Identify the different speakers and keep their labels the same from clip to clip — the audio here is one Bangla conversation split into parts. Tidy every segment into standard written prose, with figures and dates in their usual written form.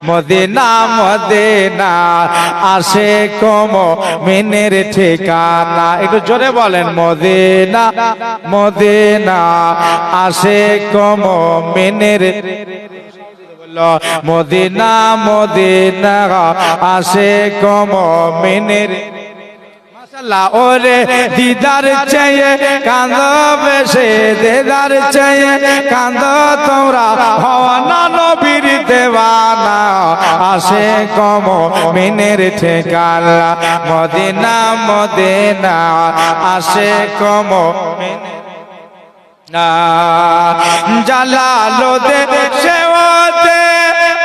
Speaker 1: মদিনা মদিনা আশিক মুমিনের ঠিকানা। একটু জোরে বলেন, মদিনা মদিনা আশিক মুমিনের, মদিনা মদিনা আশিক মুমিনের। ওরে দিদার চেয়ে কাঁদ বেশে, দিদার চেয়ে কাঁদ তোমরা, হওয়া না নবীর দেওয়ানা আশিক মুমিনের ঠিকানা। মদিনা মদিনা আশিক মুমিনের। জালালুদ্দিন সেওয়াতে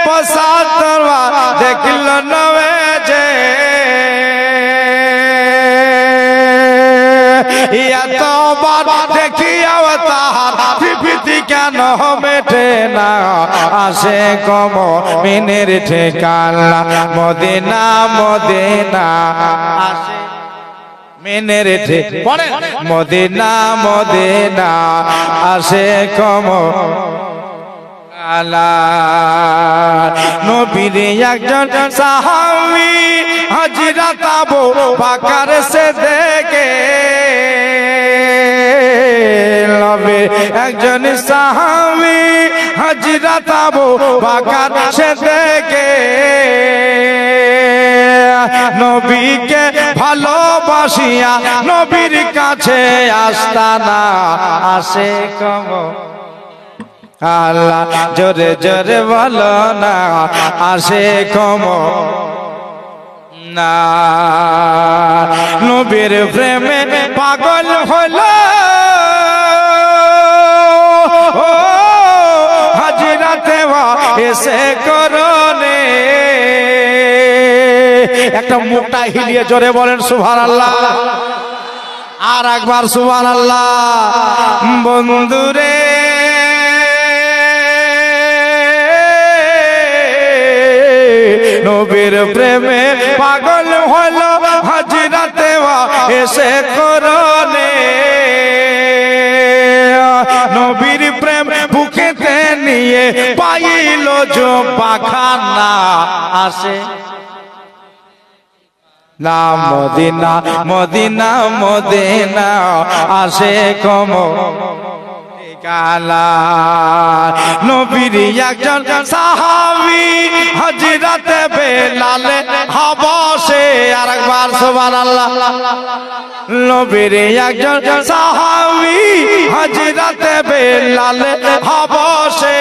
Speaker 1: পসাতরা দেখল নবে যে, এতবার দেখিয়াও তাহার তৃপ্তি কেন মেটে না আশিক মুমিনের ঠিকানা। মদিনা মদিনা আশিক মুমিনের ঠিকানা। মদিনা মদিনা আশিক মুমিনের। নবীর একজন সাহাবী হযরত আবু বকর সিদ্দিক, নবীর একজন সাহাবী হযরত আবু বকর সিদ্দিক, নবীকে ভালোবাসিয়া নবীর কাছে আসতানা আশিক আল্লাহ জোরে জোরে বলো না আশিক মুমিনা। নবীর প্রেমে পাগল হলো হাজরাতে এসে করনে। একটা মুখটা হিলিয়ে জোরে বলেন সুবহানাল্লাহ, আর একবার সুবহানাল্লাহ। বন্ধুরে নবীর প্রেমে পাগল হলো হযরতে এসে করনে। নবীর প্রেম বুকেতে নিয়ে পাইল যে পাখানা আসে না। মদিনা মদিনা মদিনা আশিক মুমিনা। নবীর একজন সাহাবী হযরত বেলাল হাবশী, আরেকবার সুবহানাল্লাহ। নবীর একজন সাহাবী হযরত বেলাল হাবশী।